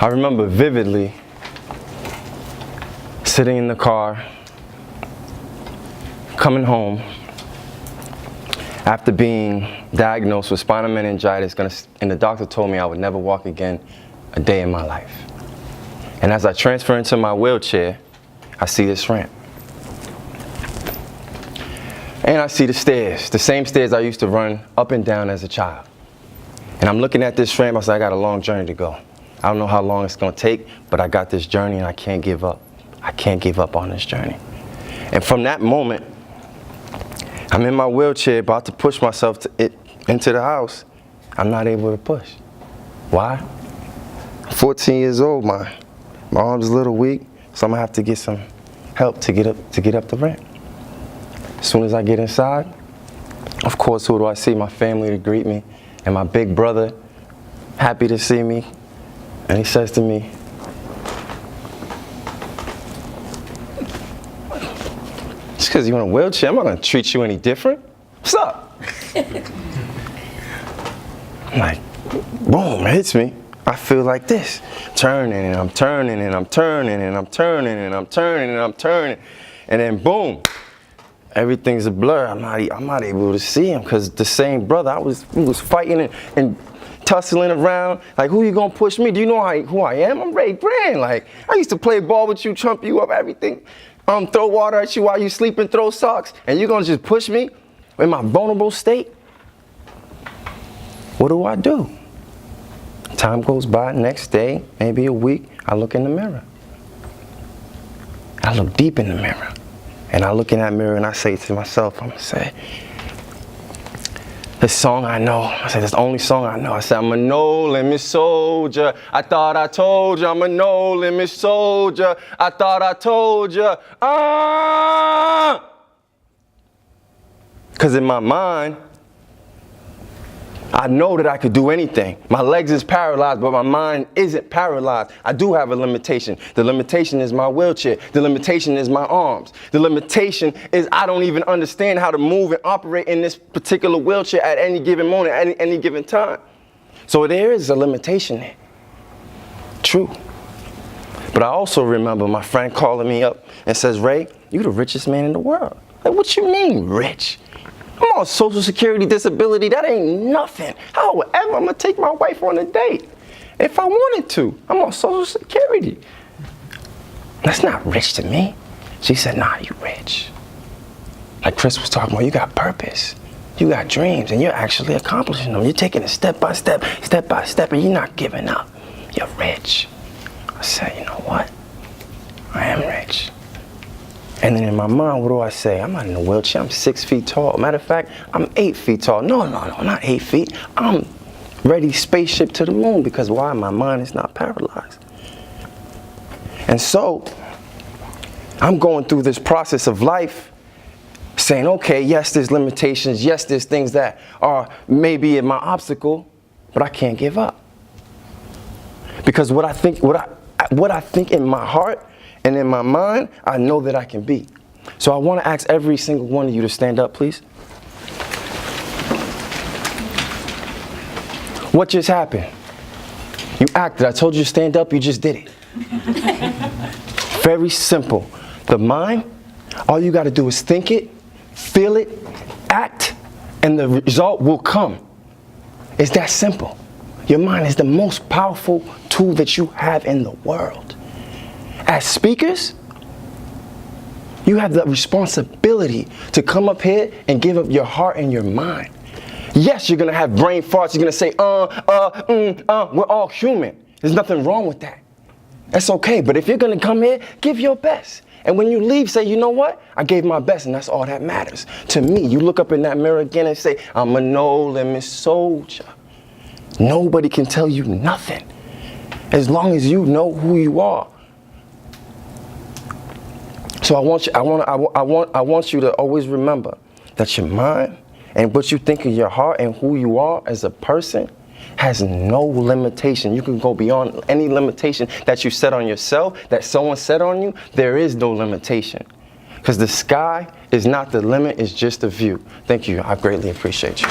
I remember vividly sitting in the car, coming home after being diagnosed with spinal meningitis, and the doctor told me I would never walk again a day in my life. And as I transfer into my wheelchair, I see this ramp. And I see the stairs, the same stairs I used to run up and down as a child. And I'm looking at this ramp, I said, I got a long journey to go. I don't know how long it's gonna take, but I got this journey and I can't give up. I can't give up on this journey. And from that moment, I'm in my wheelchair about to push myself into the house. I'm not able to push. Why? I'm 14 years old, my arm's a little weak, so I'm gonna have to get some help to get up the ramp. As soon as I get inside, of course, who do I see? My family to greet me, and my big brother, happy to see me, and he says to me, just because you're in a wheelchair, I'm not gonna treat you any different. What's up? I'm like, boom, it hits me. I feel like this, turning and I'm turning and I'm turning and I'm turning and I'm turning and I'm turning, and then boom, everything's a blur. I'm not able to see him because the same brother, we was fighting and tussling around. Like, who you gonna push me? Do you know who I am? I'm Ray Brand. Like, I used to play ball with you, trump you up, everything. Throw water at you while you sleep and throw socks, and you gonna just push me in my vulnerable state? What do? Time goes by, next day, maybe a week, I look in the mirror. I look deep in the mirror. And I look in that mirror and I say to myself, I'm gonna say, this song I know, I said, that's the only song I know. I said, I'm a no-limit soldier. I thought I told you I'm a no-limit soldier. I thought I told you. Because in my mind, I know that I could do anything. My legs is paralyzed, but my mind isn't paralyzed. I do have a limitation. The limitation is my wheelchair. The limitation is my arms. The limitation is I don't even understand how to move and operate in this particular wheelchair at any given moment, at any given time. So there is a limitation there. True. But I also remember my friend calling me up and says, Ray, you're the richest man in the world. Like, what you mean rich? I'm on Social Security disability, that ain't nothing. However, I'm gonna take my wife on a date. If I wanted to, I'm on Social Security. That's not rich to me. She said, nah, you rich. Like Chris was talking about, you got purpose. You got dreams, and you're actually accomplishing them. You're taking it step by step, and you're not giving up. You're rich. I said, you know what? I am rich. And then in my mind, what do I say? I'm not in a wheelchair, I'm 6 feet tall. Matter of fact, I'm 8 feet tall. No, not 8 feet. I'm ready spaceship to the moon, because why? My mind is not paralyzed. And so, I'm going through this process of life saying, okay, yes, there's limitations. Yes, there's things that are maybe my obstacle, but I can't give up. Because what I think in my heart, and in my mind, I know that I can be. So I want to ask every single one of you to stand up, please. What just happened? You acted. I told you to stand up, you just did it. Very simple. The mind, all you got to do is think it, feel it, act, and the result will come. It's that simple. Your mind is the most powerful tool that you have in the world. As speakers, you have the responsibility to come up here and give up your heart and your mind. Yes, you're gonna have brain farts. You're gonna say, we're all human. There's nothing wrong with that. That's okay, but if you're gonna come here, give your best. And when you leave, say, you know what? I gave my best, and that's all that matters. To me, you look up in that mirror again and say, I'm a no-limit soldier. Nobody can tell you nothing as long as you know who you are. So I want you to always remember that your mind and what you think in your heart and who you are as a person has no limitation. You can go beyond any limitation that you set on yourself, that someone set on you. There is no limitation. Because the sky is not the limit, it's just the view. Thank you. I greatly appreciate you.